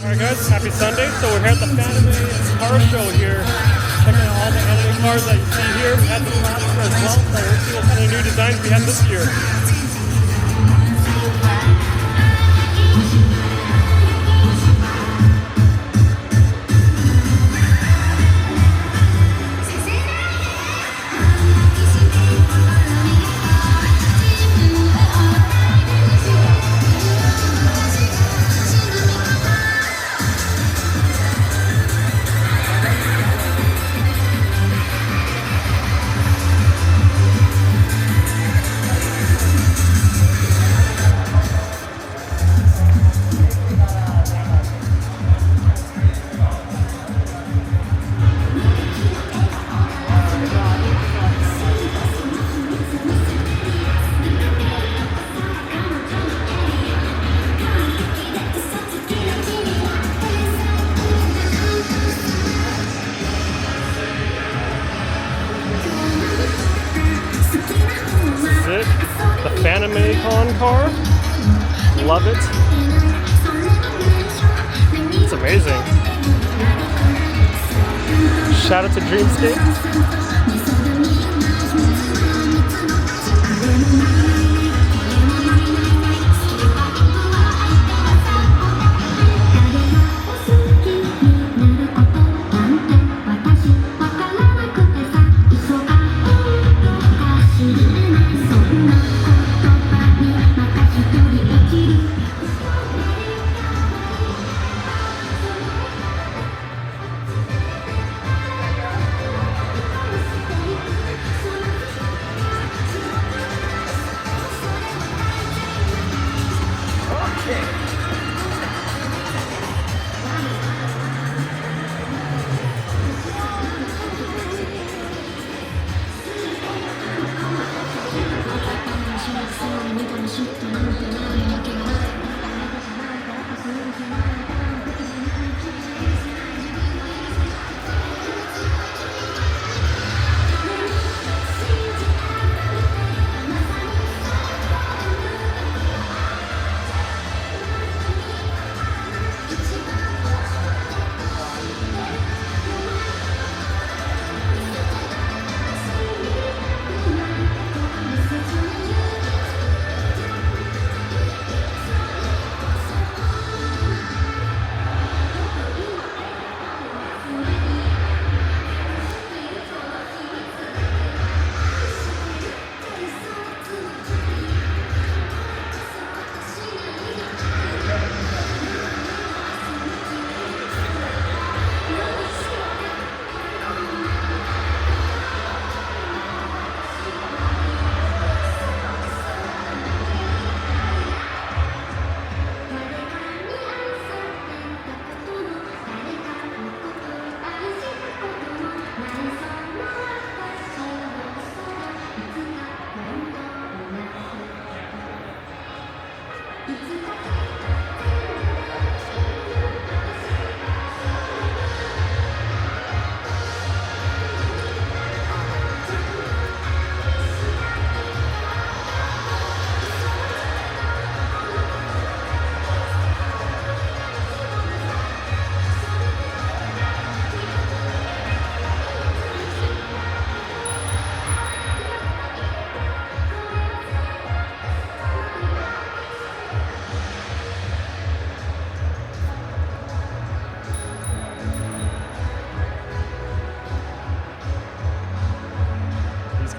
Alright guys, happy Sunday. So we're here at the Fanime Car Show here, checking out all the anime cars that you see here. We had the Blaster as well, so we'll see what kind of new designs we have this year. The Fanime car. Love it. It's amazing. Shout out to Dreamscape.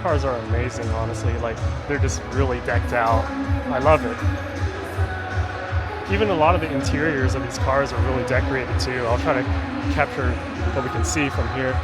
Cars are amazing, honestly. Like, they're just really decked out. I love it. Even a lot of the interiors of these cars are really decorated too. I'll try to capture what we can see from here.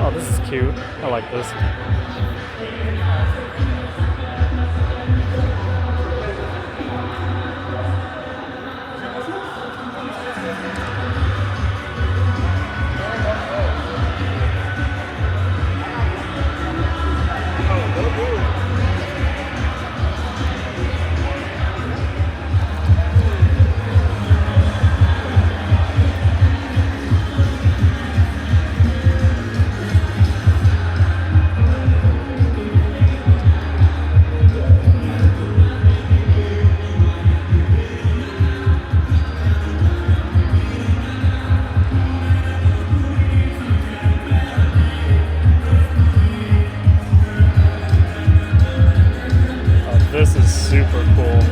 Oh, this is cute. I like this. This is super cool.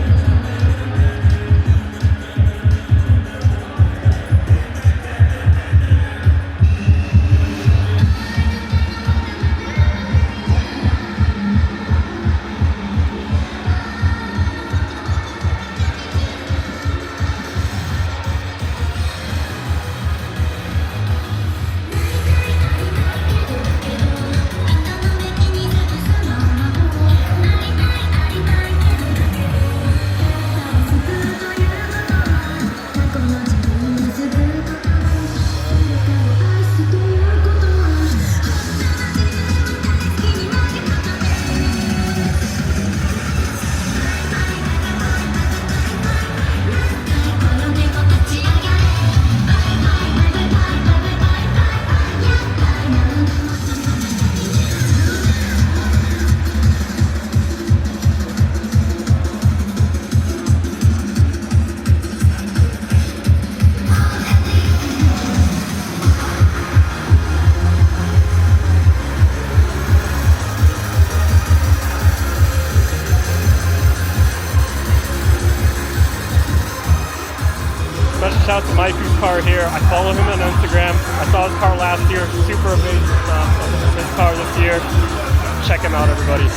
Special shout out to Maifu's car here. I follow him on Instagram. I saw his car last year. Super amazing stuff. So this is his car this year. Check him out, everybody.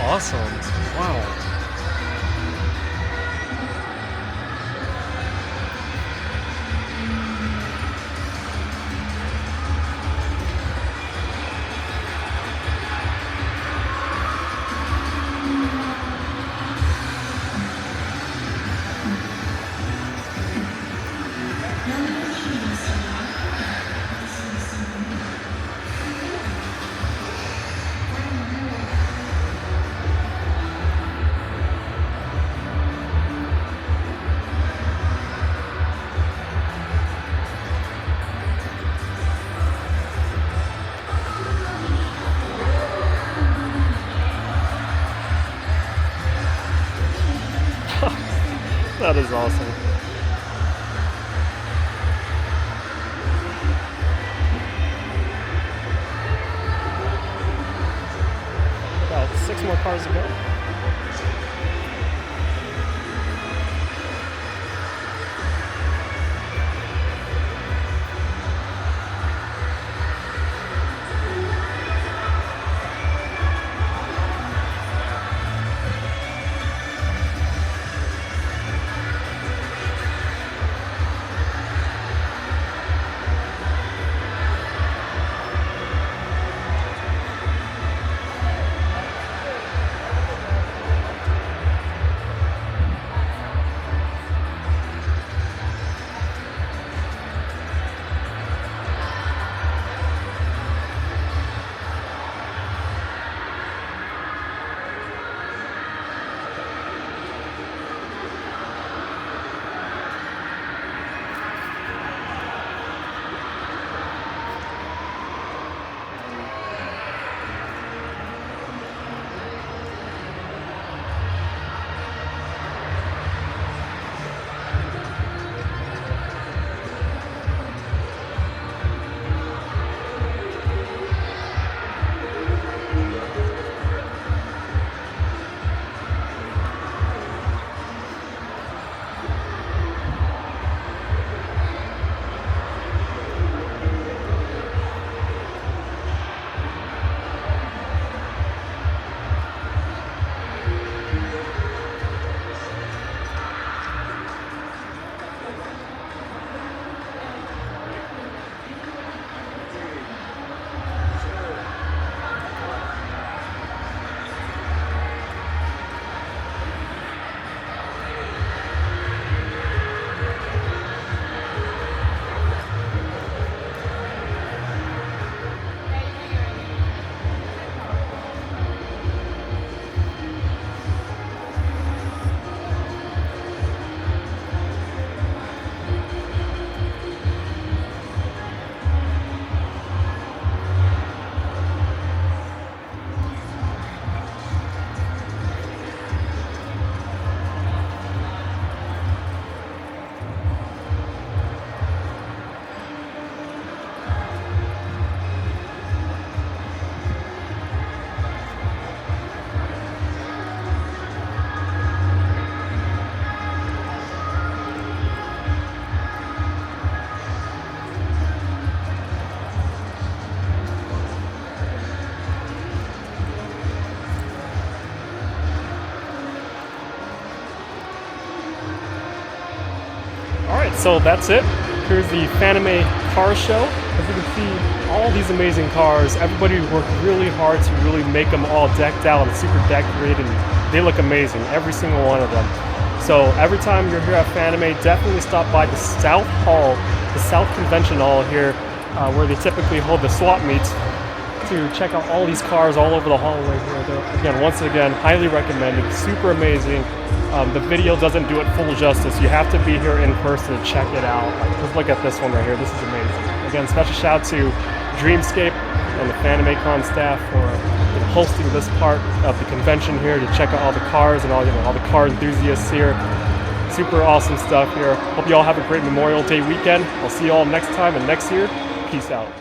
awesome. Wow. That is awesome. About 6 more cars to go. Alright, so that's it. Here's the Fanime Car Show. As you can see, all these amazing cars. Everybody worked really hard to really make them all decked out and super decorated. And they look amazing, every single one of them. So every time you're here at Fanime, definitely stop by the South Hall, the South Convention Hall here, where they typically hold the swap meets, to check out all these cars all over the hallway here. Again, once again, highly recommended, super amazing. The video doesn't do it full justice. You have to be here in person to check it out. Just look at this one right here. This is amazing. Again, special shout out to Dreamscape and the FanimeCon staff for hosting this part of the convention here to check out all the cars and all the car enthusiasts here. Super awesome stuff here. Hope you all have a great Memorial Day weekend. I'll see you all next time and next year. Peace out.